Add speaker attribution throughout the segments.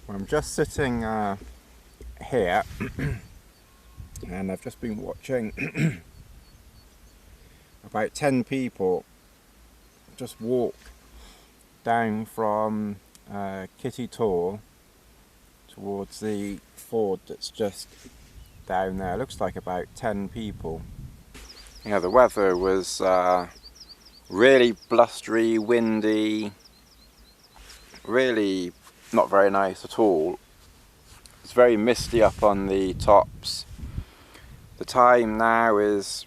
Speaker 1: I'm just sitting here and I've just been watching about 10 people just walk down from Kitty Tor towards the ford that's just down there. Looks like about 10 people. You know, the weather was really blustery, windy, really not very nice at all. It's very misty up on the tops. The time now is,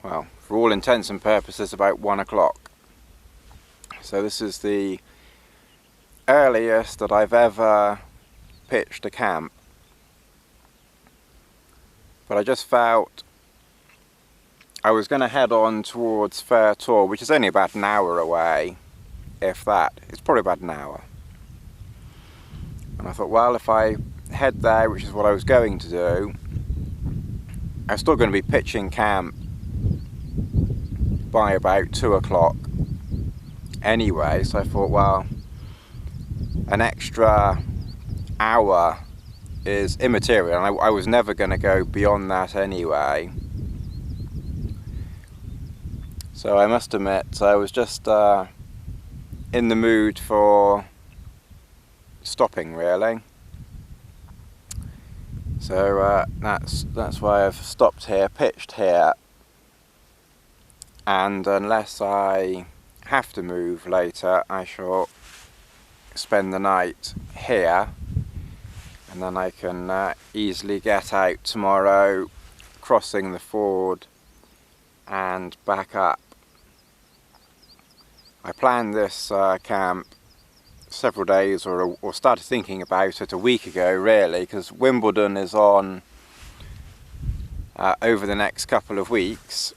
Speaker 1: well, for all intents and purposes, about 1 o'clock. So this is the earliest that I've ever pitched a camp. But I just felt I was going to head on towards Fair Tor, which is only about an hour away, if that. It's probably about an hour. And I thought, well, if I head there, which is what I was going to do, I'm still going to be pitching camp by about 2 o'clock anyway. So I thought, well, an extra hour is immaterial, and I was never going to go beyond that anyway. So I must admit, I was just in the mood for stopping, really. So that's why I've stopped here, pitched here, and unless I have to move later, I shall spend the night here, and then I can easily get out tomorrow, crossing the ford and back up. I planned this camp several days, or started thinking about it a week ago, really, because Wimbledon is on over the next couple of weeks,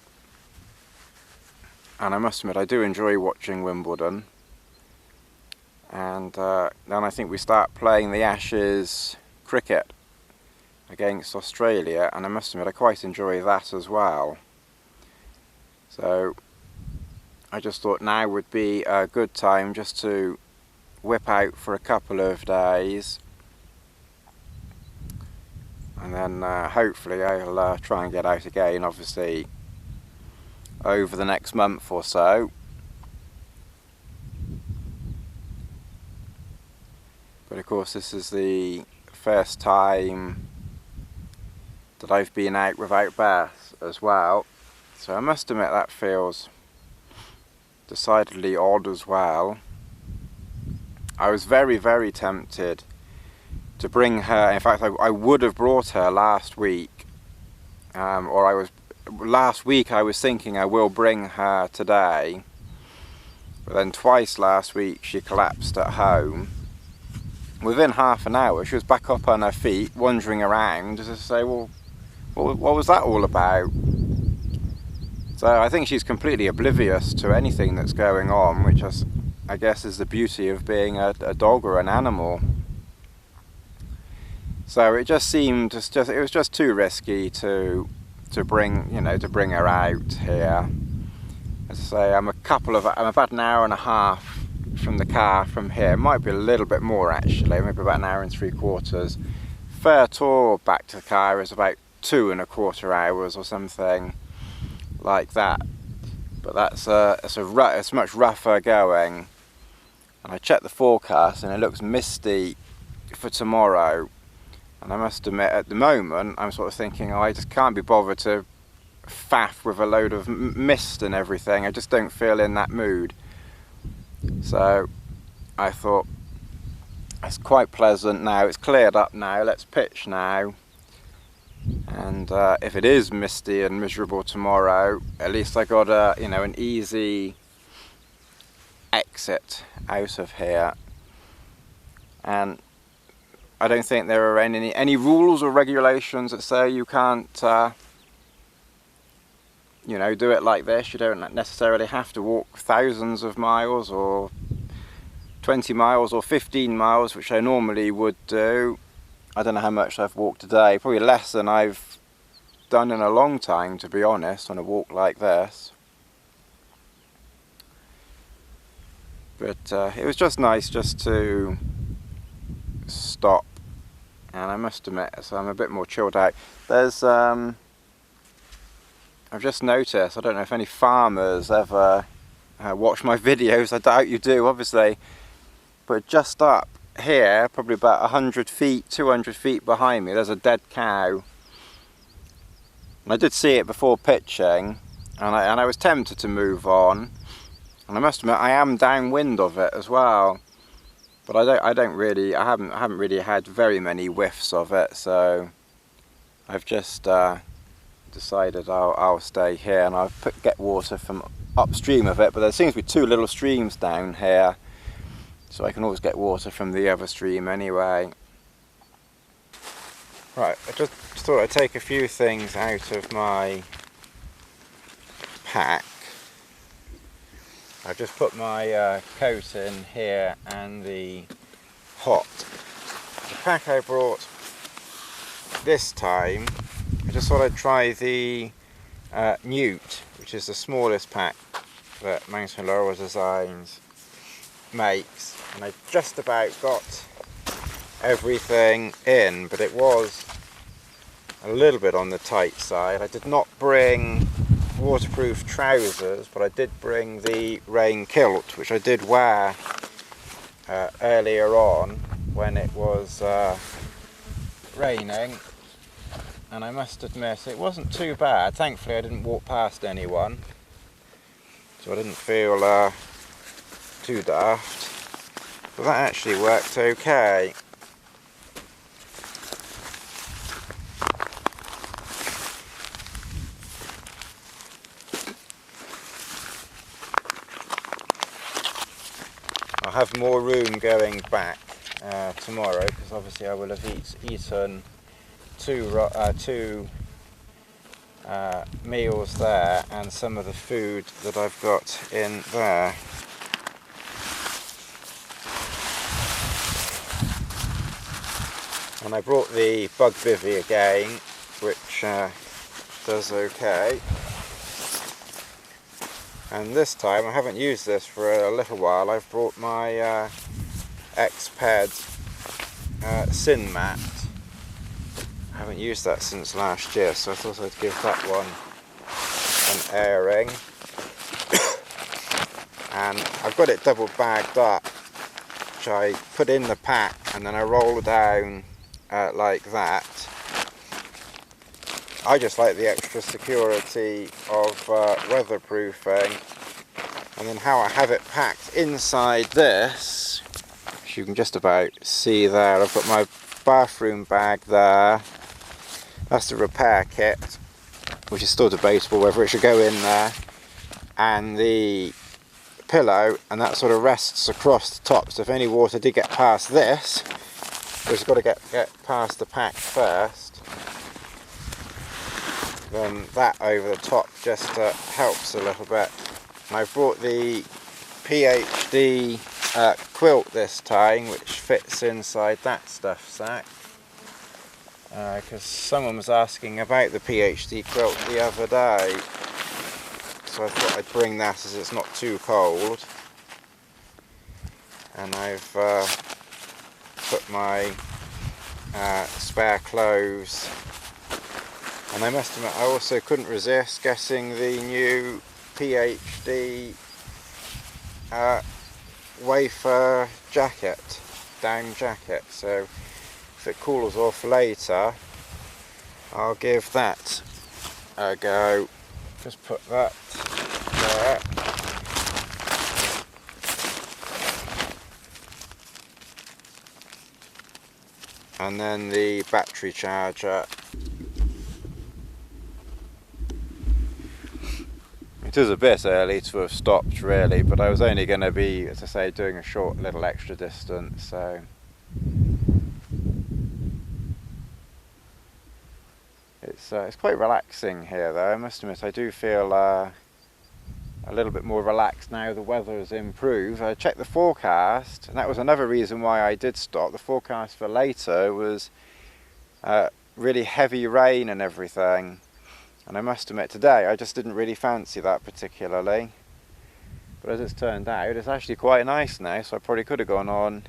Speaker 1: and I must admit I do enjoy watching Wimbledon. And then I think we start playing the Ashes cricket against Australia, and I must admit I quite enjoy that as well. So I just thought now would be a good time just to whip out for a couple of days, and then hopefully I'll try and get out again, obviously over the next month or so. But of course this is the first time that I've been out without Bess as well, so I must admit that feels decidedly odd as well. I was very, very tempted to bring her. In fact, I would have brought her last week, last week I was thinking I will bring her today, but then twice last week she collapsed at home. Within half an hour she was back up on her feet, wandering around, as I say, well, what was that all about? So I think she's completely oblivious to anything that's going on, which I guess is the beauty of being a dog or an animal. So it just seemed it was just too risky to bring her out here. As I say, I'm about an hour and a half from the car from here. It might be a little bit more actually, maybe about an hour and 3/4. Fair Tor back to the car is about 2¼ hours or something like that. But it's much rougher going. And I checked the forecast and it looks misty for tomorrow. And I must admit, at the moment, I'm sort of thinking, oh, I just can't be bothered to faff with a load of mist and everything. I just don't feel in that mood. So I thought, it's quite pleasant now, it's cleared up now, let's pitch now. And if it is misty and miserable tomorrow, at least I got an easy exit out of here. And I don't think there are any rules or regulations that say you can't do it like this. You don't necessarily have to walk thousands of miles, or 20 miles or 15 miles, which I normally would do. I don't know how much I've walked today, probably less than I've done in a long time, to be honest, on a walk like this. But it was just nice just to stop, and I must admit, so I'm a bit more chilled out. There's I've just noticed, I don't know if any farmers ever watch my videos, I doubt you do obviously, but just up here, probably about 100 feet, 200 feet behind me, there's a dead cow. And I did see it before pitching, and I was tempted to move on, and I must admit I am downwind of it as well, but I haven't really had very many whiffs of it, so I've just decided I'll stay here, and I'll get water from upstream of it, but there seems to be two little streams down here, so I can always get water from the other stream anyway. Right, I just thought I'd take a few things out of my pack. I've just put my coat in here and the hot. The pack I brought this time, I just thought I'd try the Newt, which is the smallest pack that Mountain Laurel Designs makes, and I just about got everything in, but it was a little bit on the tight side. I did not bring waterproof trousers, but I did bring the rain kilt, which I did wear earlier on when it was raining, and I must admit it wasn't too bad. Thankfully I didn't walk past anyone, so I didn't feel too daft, but that actually worked okay. I'll have more room going back tomorrow, because obviously I will have eaten two meals there, and some of the food that I've got in there. And I brought the Bug Bivi again, which does okay. And this time, I haven't used this for a little while, I've brought my Exped Synmat. I haven't used that since last year, so I thought I'd give that one an airing. And I've got it double bagged up, which I put in the pack and then I roll down like that. I just like the extra security of weatherproofing, and then how I have it packed inside this, which you can just about see there. I've got my bathroom bag there, that's the repair kit, which is still debatable whether it should go in there, and the pillow, and that sort of rests across the top, so if any water did get past this, it's got to get past the pack first. Then that over the top just helps a little bit. And I've brought the PhD quilt this time, which fits inside that stuff sack, because someone was asking about the PhD quilt the other day, so I thought I'd bring that as it's not too cold. And I've put my spare clothes. And I must admit, I also couldn't resist getting the new PhD wafer jacket, down jacket. So if it cools off later, I'll give that a go. Just put that there. And then the battery charger. It is a bit early to have stopped really, but I was only going to be, as I say, doing a short little extra distance, so it's quite relaxing here though. I must admit I do feel a little bit more relaxed now the weather has improved. I checked the forecast, and that was another reason why I did stop. The forecast for later was really heavy rain and everything. And I must admit today I just didn't really fancy that particularly. But as it's turned out, it's actually quite nice now, so I probably could have gone on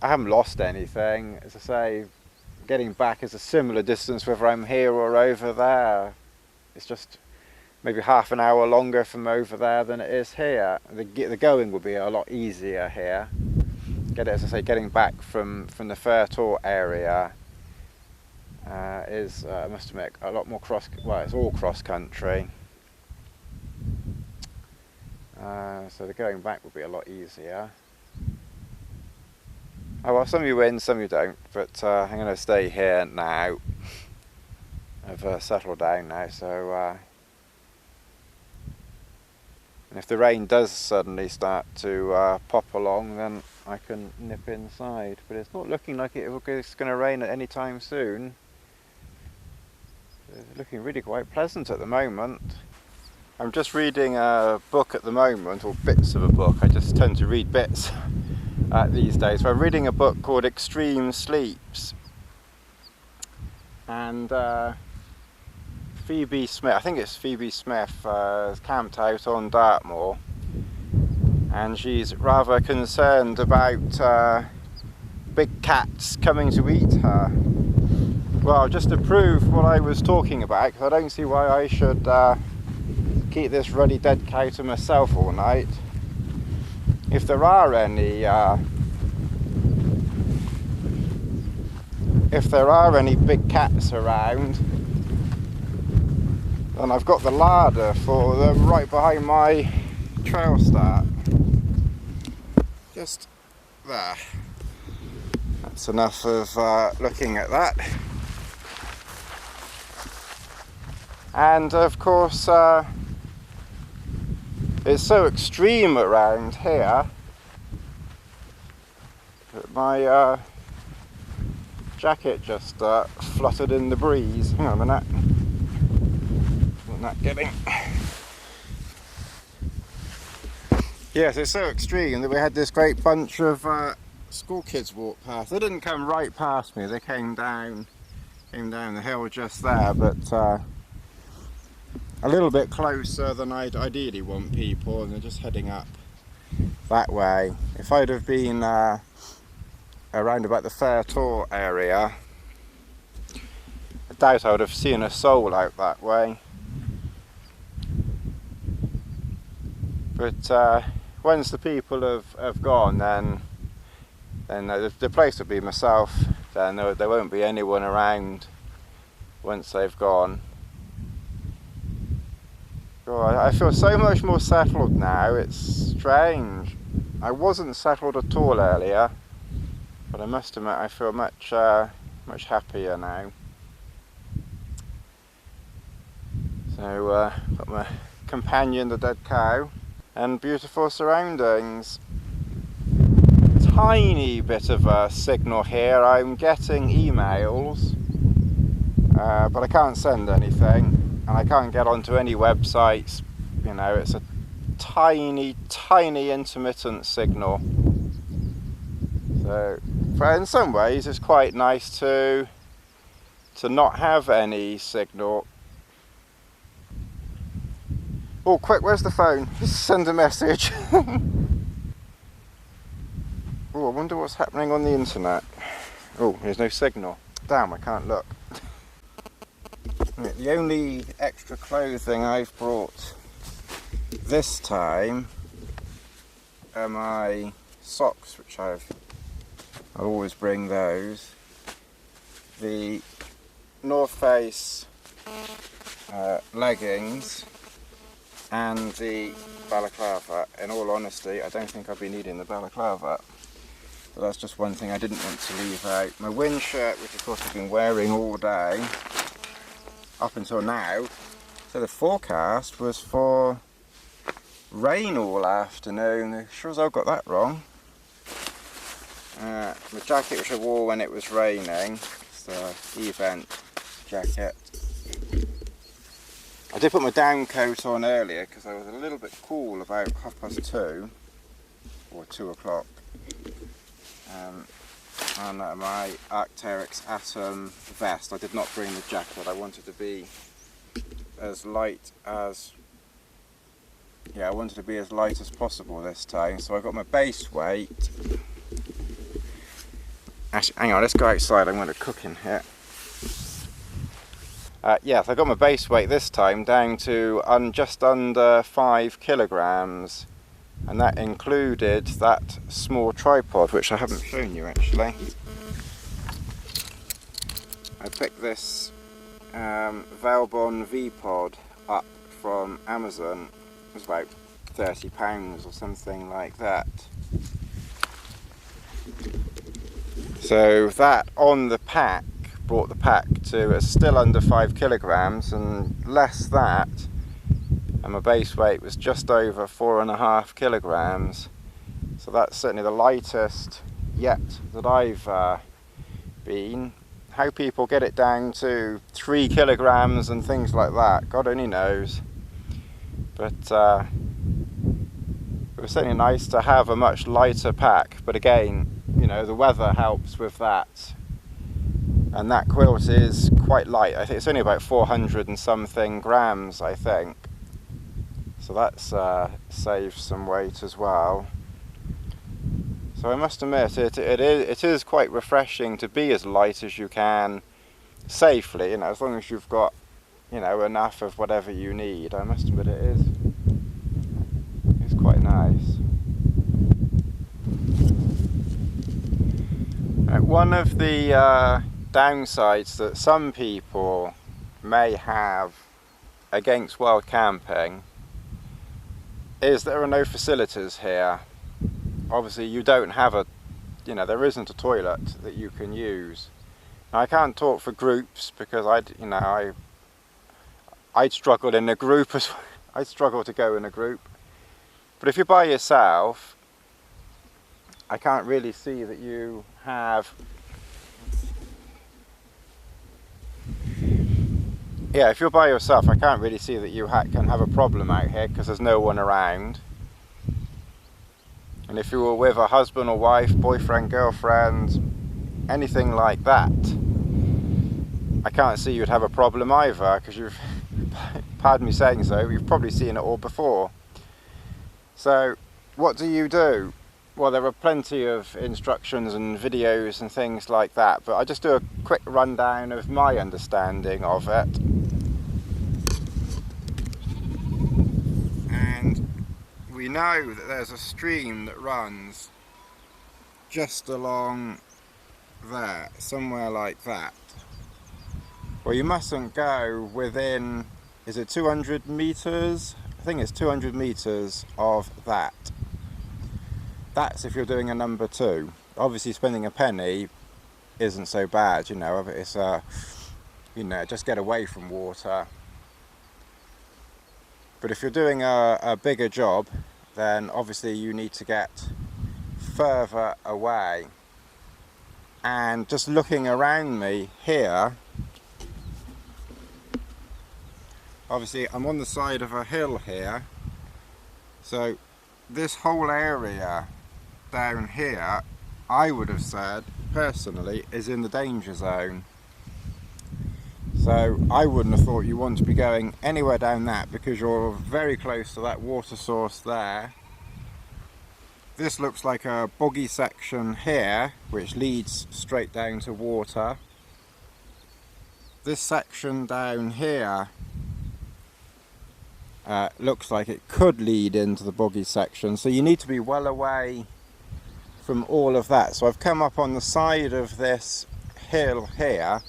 Speaker 1: I haven't lost anything. As I say, getting back is a similar distance whether I'm here or over there. It's just maybe half an hour longer from over there than it is here. The going will be a lot easier here. As I say, getting back from the Fairtor area is, I must admit, a lot more it's all cross country. So the going back will be a lot easier. Oh well, some of you win, some of you don't, but I'm going to stay here now. I've settled down now, so and if the rain does suddenly start to pop along, then I can nip inside, but it's not looking like it's going to rain at any time soon. It's looking really quite pleasant at the moment. I'm just reading a book at the moment, or bits of a book. I just tend to read bits these days. So I'm reading a book called Extreme Sleeps, and Phoebe Smith, I think it's Phoebe Smith, is camped out on Dartmoor, and she's rather concerned about big cats coming to eat her. Well, just to prove what I was talking about, because I don't see why I should keep this ruddy dead cow to myself all night. If there are any big cats around, then I've got the larder for them right behind my Trailstar. Just there. That's enough of looking at that. And of course, it's so extreme around here that my jacket just fluttered in the breeze. Hang on a minute. Isn't that getting? Yes, it's so extreme that we had this great bunch of school kids walk past. They didn't come right past me. They came down the hill just there, but a little bit closer than I'd ideally want people, and they're just heading up that way. If I'd have been around about the Fairtor area, I doubt I would have seen a soul out that way. But once the people have gone, then the place will be myself. Then there won't be anyone around once they've gone. God, I feel so much more settled now. It's strange. I wasn't settled at all earlier, but I must admit I feel much happier now. So got my companion, the dead cow, and beautiful surroundings. Tiny bit of a signal here. I'm getting emails, but I can't send anything. And I can't get onto any websites. You know, it's a tiny intermittent signal. So, in some ways, it's quite nice to not have any signal. Oh, quick! Where's the phone? Just send a message. Oh, I wonder what's happening on the internet. Oh, there's no signal. Damn, I can't look. The only extra clothing I've brought this time are my socks, which I'll always bring those. The North Face leggings and the balaclava. In all honesty, I don't think I'll be needing the balaclava. But that's just one thing I didn't want to leave out. My wind shirt, which of course I've been wearing all day up until now. So the forecast was for rain all afternoon. I'm sure as I've got that wrong. My jacket which I wore when it was raining, it's the event jacket. I did put my down coat on earlier because I was a little bit cool about 2:30 or 2 o'clock. And my Arc'teryx Atom vest. I did not bring the jacket. I wanted to be as light as possible this time. So I got my base weight Actually, hang on, let's go outside. I'm going to cook in here. Yes, I got my base weight this time down to just under 5 kilograms, and that included that small tripod, which I haven't shown you actually. I picked this Valbon V-Pod up from Amazon. It was about £30 or something like that. So that on the pack brought the pack to still under 5 kilograms, and less that, and my base weight was just over 4.5 kilograms. So that's certainly the lightest yet that I've been. How people get it down to 3 kilograms and things like that, God only knows. But it was certainly nice to have a much lighter pack, but again, you know, the weather helps with that. And that quilt is quite light. I think it's only about 400 and something grams, I think. So that's saves some weight as well. So I must admit, it is quite refreshing to be as light as you can safely, you know, as long as you've got, you know, enough of whatever you need. I must admit it's quite nice. One of the downsides that some people may have against wild camping is there are no facilities here. Obviously you don't have a, you know, there isn't a toilet that you can use. Now, I can't talk for groups because I'd struggle in a group as well. I'd struggle to go in a group. But if you're by yourself, I can't really see that you have. Yeah, if you're by yourself, I can't really see that you can have a problem out here because there's no one around. And if you were with a husband or wife, boyfriend, girlfriend, anything like that, I can't see you'd have a problem either, because you've, pardon me saying so, you've probably seen it all before. So what do? Well, there are plenty of instructions and videos and things like that, but I just do a quick rundown of my understanding of it. And we know that there's a stream that runs just along there, somewhere like that. Well, you mustn't go within, is it 200 meters? I think it's 200 meters of that. That's if you're doing a number 2. Obviously spending a penny isn't so bad, you know, it's you know, just get away from water. But if you're doing a bigger job, then obviously you need to get further away. And just looking around me here, obviously I'm on the side of a hill here, so this whole area down here, I would have said personally, is in the danger zone. So I wouldn't have thought you want to be going anywhere down that, because you're very close to that water source there. This looks like a boggy section here, which leads straight down to water. This section down here looks like it could lead into the boggy section, so you need to be well away from all of that. So I've come up on the side of this hill here,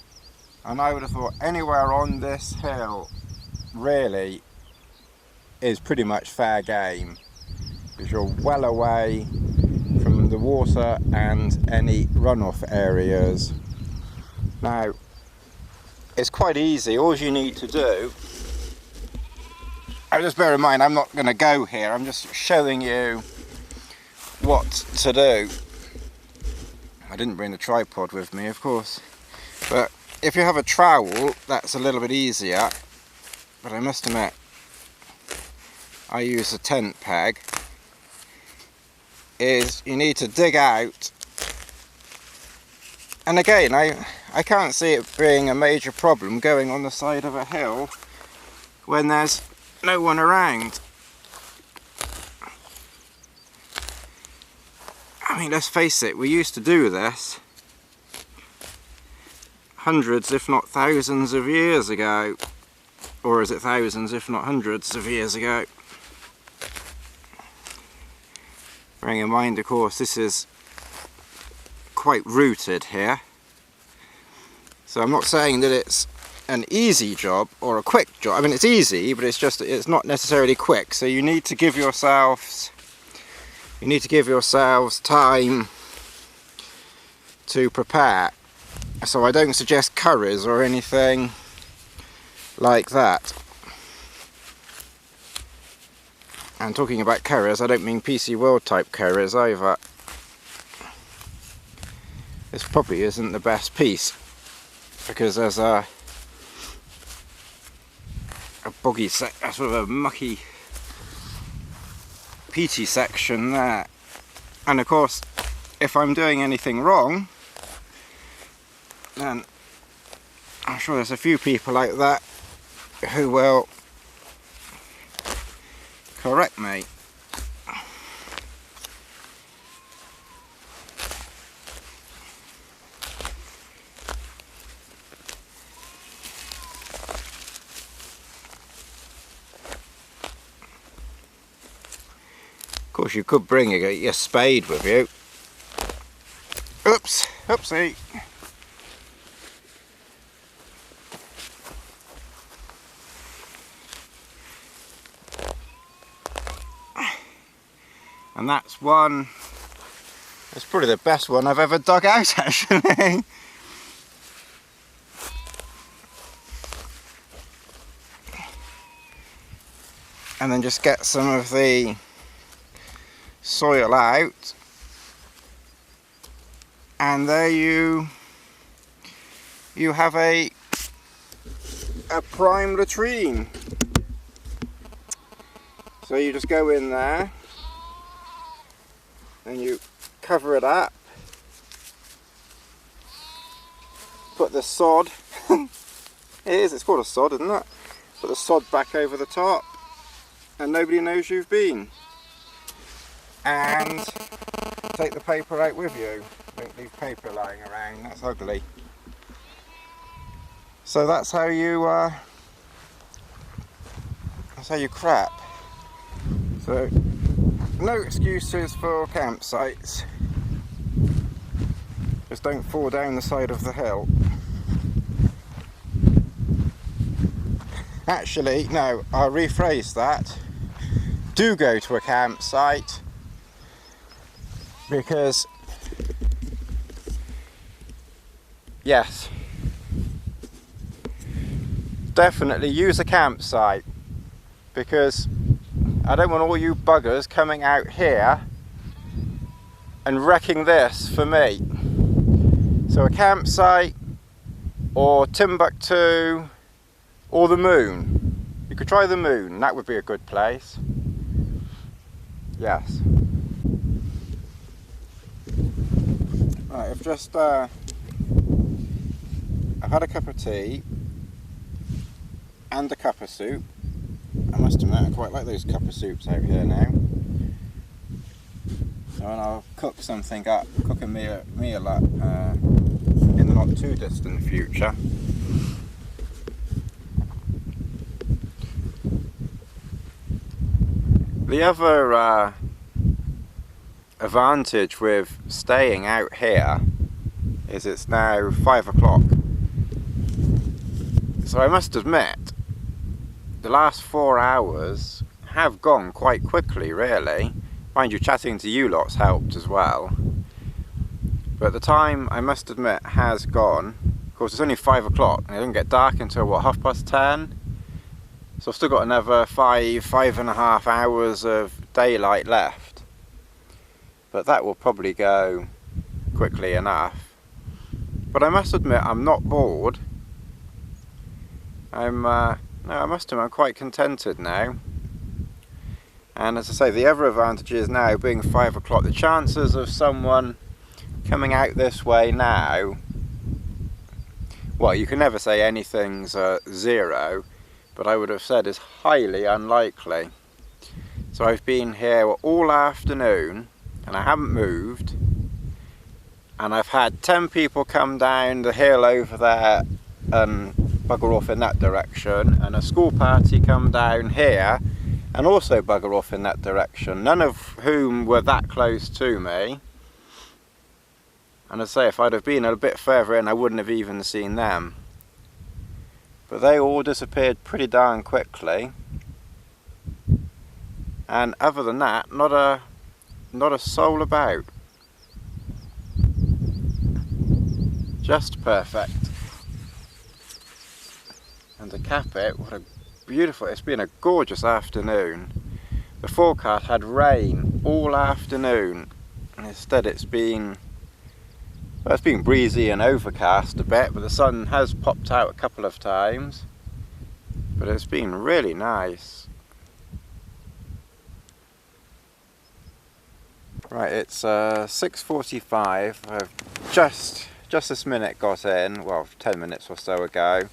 Speaker 1: and I would have thought anywhere on this hill really is pretty much fair game, because you're well away from the water and any runoff areas. Now, it's quite easy. All you need to do, just bear in mind I'm not going to go here, I'm just showing you what to do. I didn't bring the tripod with me, of course, but if you have a trowel, that's a little bit easier. But I must admit, I use a tent peg. Is you need to dig out, and again I can't see it being a major problem going on the side of a hill when there's no one around. I mean, let's face it, we used to do this hundreds if not thousands of years ago. Or is it thousands if not hundreds of years ago? Bearing in mind, of course, this is quite rooted here. So I'm not saying that it's an easy job or a quick job. I mean, it's easy, but it's not necessarily quick. So you need to give yourselves time to prepare. So I don't suggest curries or anything like that. And talking about curries, I don't mean PC World type curries either. This probably isn't the best piece, because there's a boggy, sort of a mucky, peaty section there. And of course, if I'm doing anything wrong, then I'm sure there's a few people like that who will correct me. Of course, you could bring your spade with you. Oops, oopsie. And that's one, it's probably the best one I've ever dug out, actually. And then just get some of the soil out, and there you have a prime latrine. So you just go in there and you cover it up, put the sod it's called a sod, isn't it? Put the sod back over the top and nobody knows you've been. And take the paper out with you. Don't leave paper lying around, that's ugly. So that's how you crap. So no excuses for campsites. Just don't fall down the side of the hill. Actually, no, I'll rephrase that. Do go to a campsite, because yes, definitely use a campsite, because I don't want all you buggers coming out here and wrecking this for me. So a campsite, or Timbuktu, or the moon. You could try the moon, that would be a good place. Yes. Right, I've just I've had a cup of tea and a cup of soup. I must admit, I quite like those cup of soups out here now. So I'll cook something up, cook a meal up in the not too distant future. The other advantage with staying out here is it's now 5 o'clock. So I must admit, the last 4 hours have gone quite quickly, really. Mind you, chatting to you lots helped as well. But the time, I must admit, has gone. Of course, it's only 5 o'clock and it doesn't get dark until, what, 10:30? So I've still got another 5.5 hours of daylight left. But that will probably go quickly enough. But I must admit, I'm not bored. No, I must admit, I'm quite contented now. And as I say, the other advantage is now, being 5 o'clock, the chances of someone coming out this way now, well, you can never say anything's zero, but I would have said is highly unlikely. So I've been here all afternoon and I haven't moved, and I've had 10 people come down the hill over there and bugger off in that direction, and a school party come down here and also bugger off in that direction, none of whom were that close to me. And I say, if I'd have been a bit further in, I wouldn't have even seen them. But they all disappeared pretty darn quickly. And other than that, not a soul about. Just perfect. And to cap it, what a beautiful, it's been a gorgeous afternoon. The forecast had rain all afternoon, and instead it's been, well, it's been breezy and overcast a bit, but the sun has popped out a couple of times. But it's been really nice. Right, it's 6:45. I've just this minute got in, well, 10 minutes or so ago.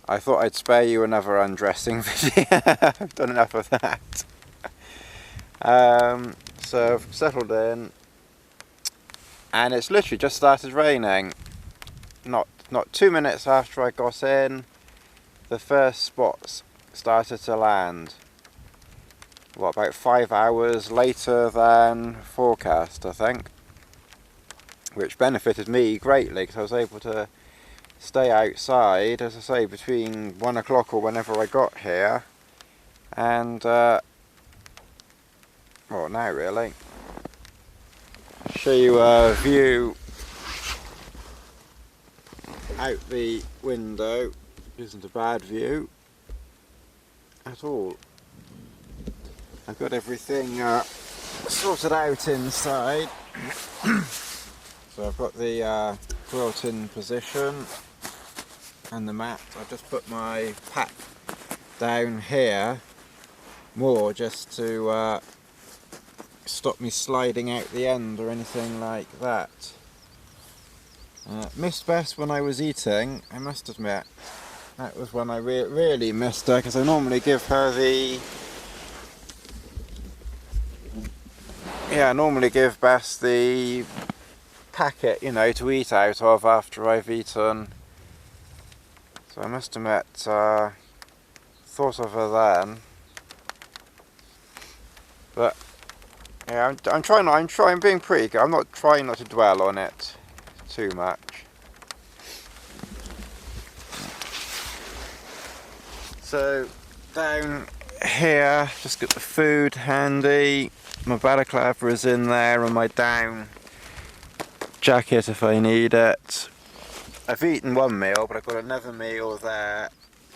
Speaker 1: I thought I'd spare you another undressing video. I've done enough of that. So I've settled in, and it's literally just started raining. Not 2 minutes after I got in, the first spots started to land. What, about 5 hours later than forecast, I think, which benefited me greatly because I was able to stay outside, as I say, between 1 o'clock or whenever I got here, and well, now really show you a view out the window. Isn't a bad view at all. I've got everything sorted out inside. So I've got the quilt in position and the mat. I've just put my pack down here more just to stop me sliding out the end or anything like that. Missed Bess when I was eating, I must admit. That was when I really missed her, because I normally give her the... Yeah, I normally give Bess the packet, you know, to eat out of after I've eaten. So I must admit, thought of her then. But yeah, I'm being pretty good. I'm trying not to dwell on it too much. So down here, just got the food handy. My balaclava is in there, and my down jacket if I need it. I've eaten one meal, but I've got another meal there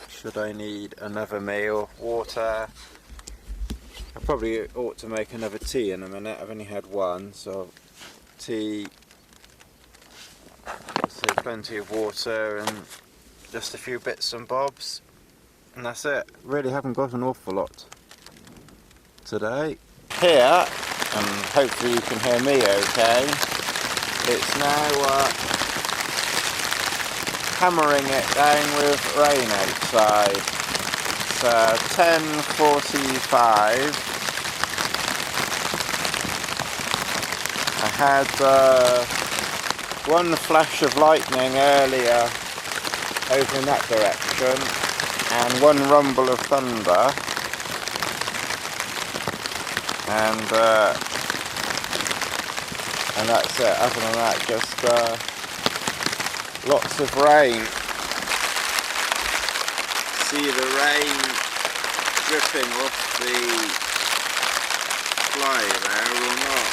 Speaker 1: should I need another meal. Water. I probably ought to make another tea in a minute. I've only had one, so tea. So plenty of water and just a few bits and bobs. And that's it. Really haven't got an awful lot today. Here, and hopefully you can hear me okay, it's now hammering it down with rain outside. It's 10:45. I had one flash of lightning earlier over in that direction, and one rumble of thunder, and that's it. Other than that, just lots of rain. See the rain dripping off the fly there or not?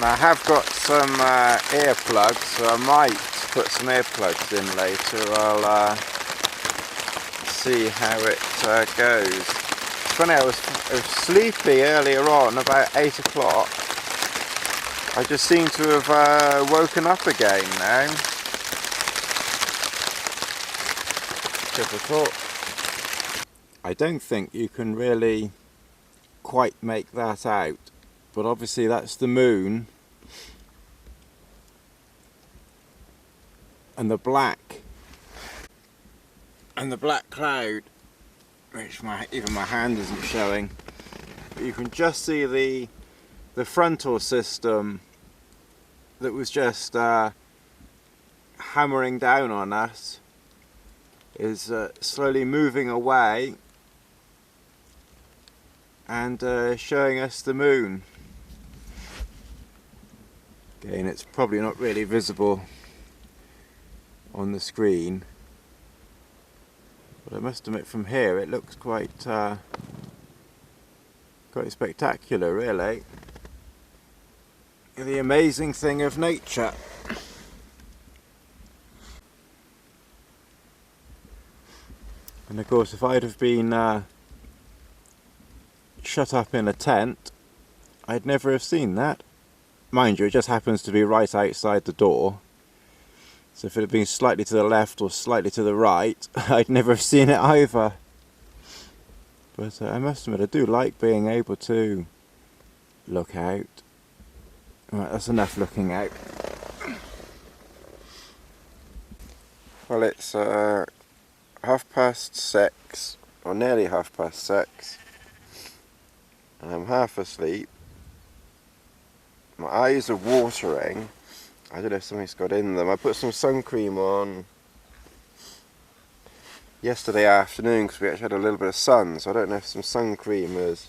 Speaker 1: I have got some earplugs, so I might put some earplugs in later. I'll see how it goes. It's funny, I was sleepy earlier on, about 8 o'clock. I just seem to have woken up again now. Typical. I don't think you can really quite make that out, but obviously that's the moon. and the black cloud, which even my hand isn't showing, but you can just see the frontal system that was just hammering down on us is slowly moving away and showing us the moon. Again, it's probably not really visible on the screen, but I must admit from here it looks quite spectacular, really. The amazing thing of nature. And of course, if I'd have been shut up in a tent, I'd never have seen that. Mind you, it just happens to be right outside the door. So if it had been slightly to the left or slightly to the right, I'd never have seen it either. But I must admit, I do like being able to look out. Right, that's enough looking out. Well, it's 6:30, or nearly 6:30, and I'm half asleep. My eyes are watering. I don't know if something's got in them. I put some sun cream on yesterday afternoon because we actually had a little bit of sun, so I don't know if some sun cream has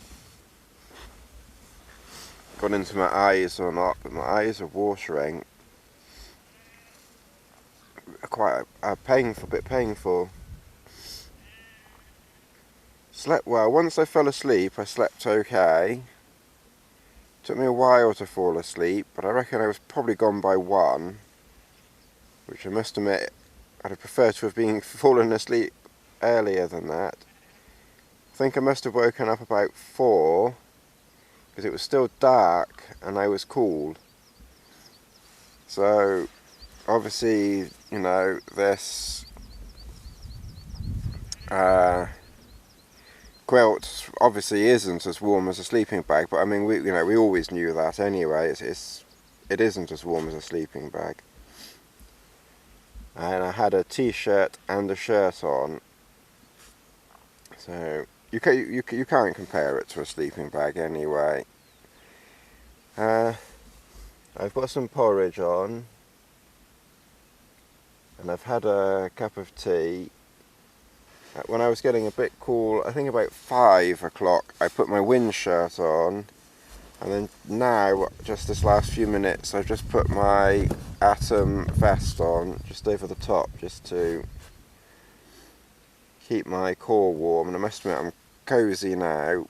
Speaker 1: gone into my eyes or not, but my eyes are watering. Quite a bit painful. Slept well. Once I fell asleep, I slept okay. Took me a while to fall asleep, but I reckon I was probably gone by 1, which I must admit I'd have preferred to have fallen asleep earlier than that. I think I must have woken up about 4, because it was still dark and I was cool. So obviously, you know, this quilt obviously isn't as warm as a sleeping bag, but I mean, we always knew that anyway. It isn't as warm as a sleeping bag. And I had a t-shirt and a shirt on, so you can't compare it to a sleeping bag anyway. I've got some porridge on, and I've had a cup of tea. When I was getting a bit cool, I think about 5 o'clock, I put my wind shirt on, and then now, just this last few minutes, I've just put my Atom vest on, just over the top, just to keep my core warm, and I must admit I'm cosy now.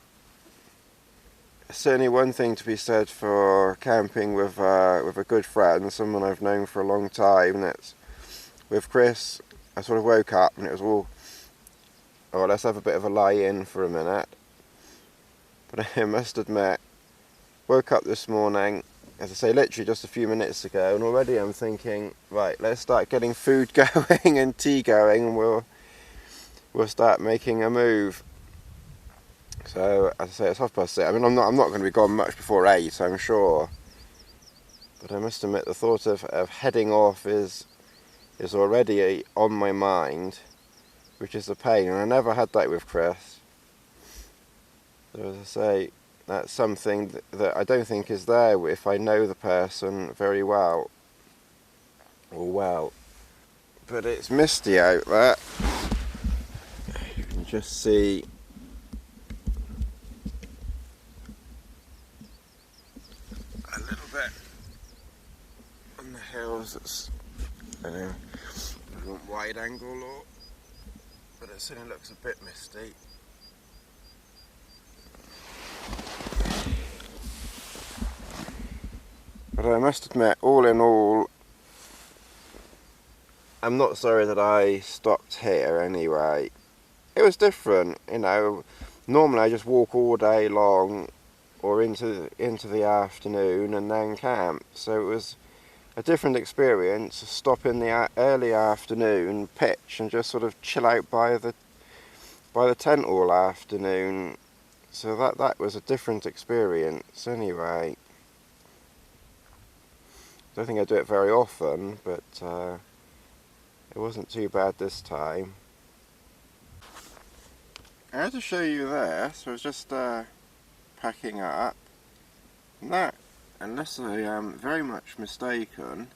Speaker 1: Certainly one thing to be said for camping with a good friend, someone I've known for a long time. That's with Chris. I sort of woke up and it was all, oh, let's have a bit of a lie-in for a minute. But I must admit, woke up this morning, as I say, literally just a few minutes ago, and already I'm thinking, right, let's start getting food going and tea going, and we'll start making a move. So, as I say, it's 6:30. I mean, I'm not going to be gone much before 8, I'm sure. But I must admit, the thought of heading off is already on my mind, which is a pain. And I never had that with Chris. So, as I say, that's something that I don't think is there if I know the person very well. Or well. But it's misty out there. You can just see a little bit on the hills. It's, I don't know, I want wide angle or, but it certainly looks a bit misty. But I must admit, all in all, I'm not sorry that I stopped here anyway. It was different, you know. Normally I just walk all day long or into the afternoon and then camp. So it was a different experience to stop in the early afternoon, pitch, and just sort of chill out by the tent all afternoon. So that was a different experience anyway. I don't think I do it very often, but it was a different experience. I must admit, it wasn't too bad this time. I had to show you there, so I was just packing up. And that, unless I am very much mistaken,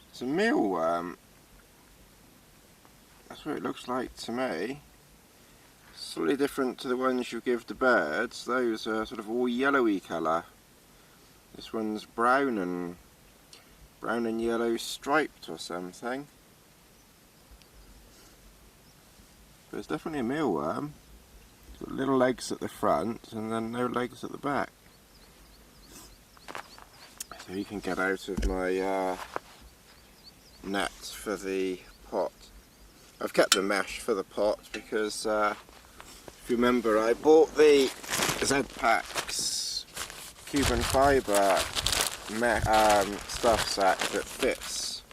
Speaker 1: it's a mealworm. That's what it looks like to me. Slightly different to the ones you give to birds. Those are sort of all yellowy colour. This one's brown and yellow striped or something. But it's definitely a mealworm. It's got little legs at the front and then no legs at the back. So you can get out of my net for the pot. I've kept the mesh for the pot because if you remember, I bought the Z-Packs Cuben fibre stuff sack that fits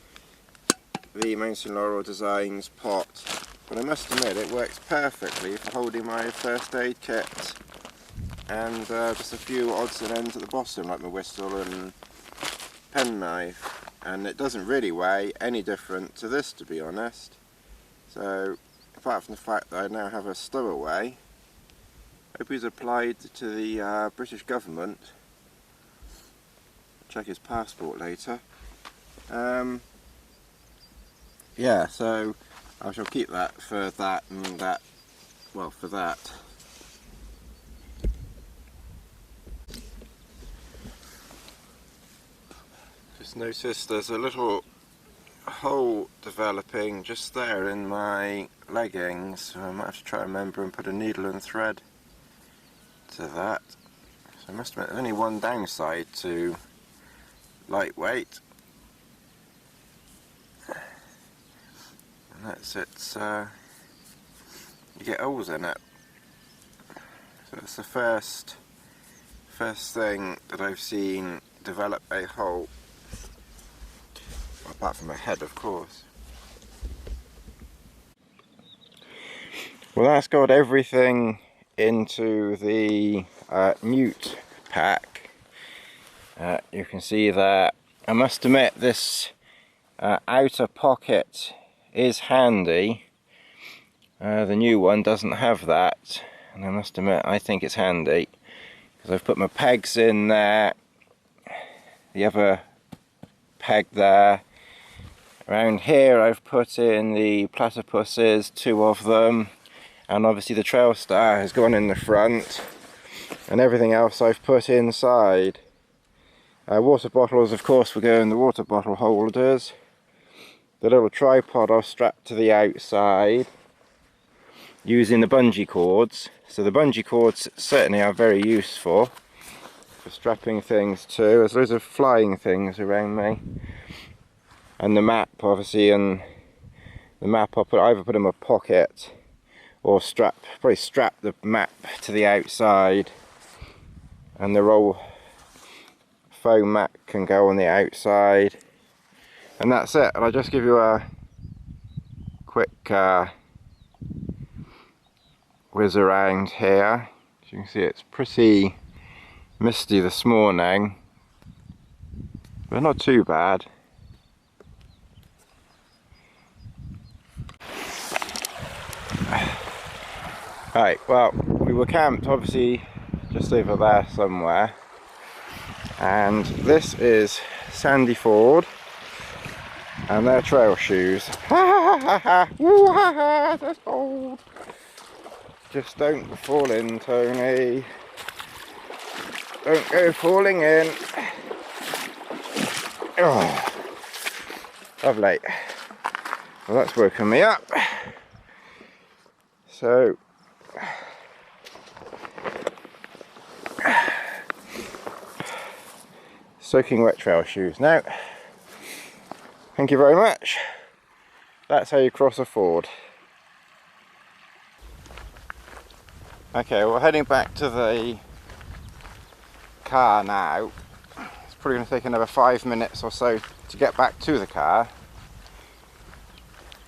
Speaker 1: the Mountain Laurel Designs pot, but I must admit it works perfectly for holding my first aid kit and just a few odds and ends at the bottom like my whistle and penknife, and it doesn't really weigh any different to this, to be honest. So apart from the fact that I now have a stowaway, I hope he's applied to the British government. Check his passport later. Yeah, so I shall keep that for that and that, well, for that. Just noticed there's a little hole developing just there in my leggings, so I might have to try and remember and put a needle and thread to that. So I must admit there's only one downside to lightweight, and that's it's you get holes in it. So it's the first thing that I've seen develop a hole. Apart from my head, of course. Well, that's got everything into the Newt pack. You can see that, I must admit, this outer pocket is handy. The new one doesn't have that, and I must admit I think it's handy because I've put my pegs in there, the other peg there. Around here I've put in the platypuses, 2 of them, and obviously the Trailstar has gone in the front, and everything else I've put inside. Water bottles, of course, will go in the water bottle holders. The little tripod I've strapped to the outside using the bungee cords. So the bungee cords certainly are very useful for strapping things to. There's loads of flying things around me. And the map, obviously, and the map I'll either put in my pocket or probably strap the map to the outside, and the roll foam mat can go on the outside, and that's it. And I'll just give you a quick whiz around here. As you can see, it's pretty misty this morning, but not too bad. Right, well, we were camped obviously just over there somewhere, and this is Sandy Ford and their trail shoes. Ha ha ha ha! Woo ha ha! That's cold. Just don't fall in, Tony. Don't go falling in. Oh, lovely. Well, that's woken me up. So soaking wet trail shoes. Now, thank you very much. That's how you cross a ford. Okay, we're heading back to the car now. It's probably going to take another 5 minutes or so to get back to the car.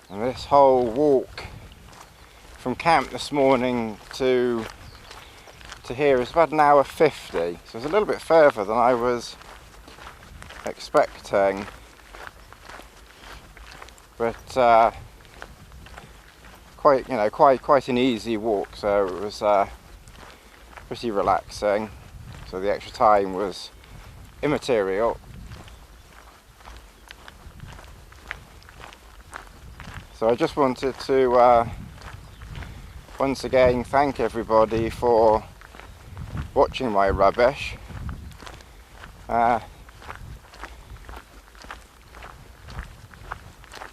Speaker 1: And this whole walk from camp this morning to here is about 1:50, so it's a little bit further than I was expecting. but quite an easy walk, so it was pretty relaxing, so the extra time was immaterial. So I just wanted to once again thank everybody for watching my rubbish.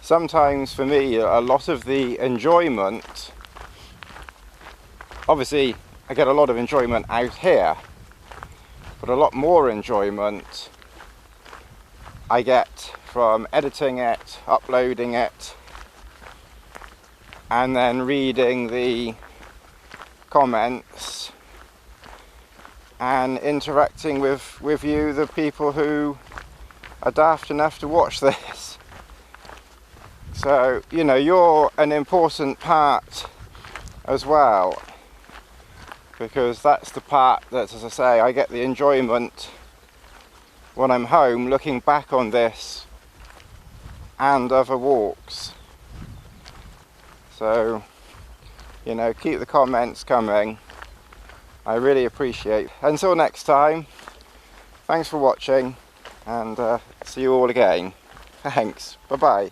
Speaker 1: Sometimes for me a lot of the enjoyment, obviously I get a lot of enjoyment out here, but a lot more enjoyment I get from editing it, uploading it, and then reading the comments and interacting with you, the people who are daft enough to watch this. So, you know, you're an important part as well, because that's the part that, as I say, I get the enjoyment when I'm home looking back on this and other walks. So, you know, keep the comments coming. I really appreciate it. Until next time, thanks for watching, and see you all again. Thanks. Bye bye.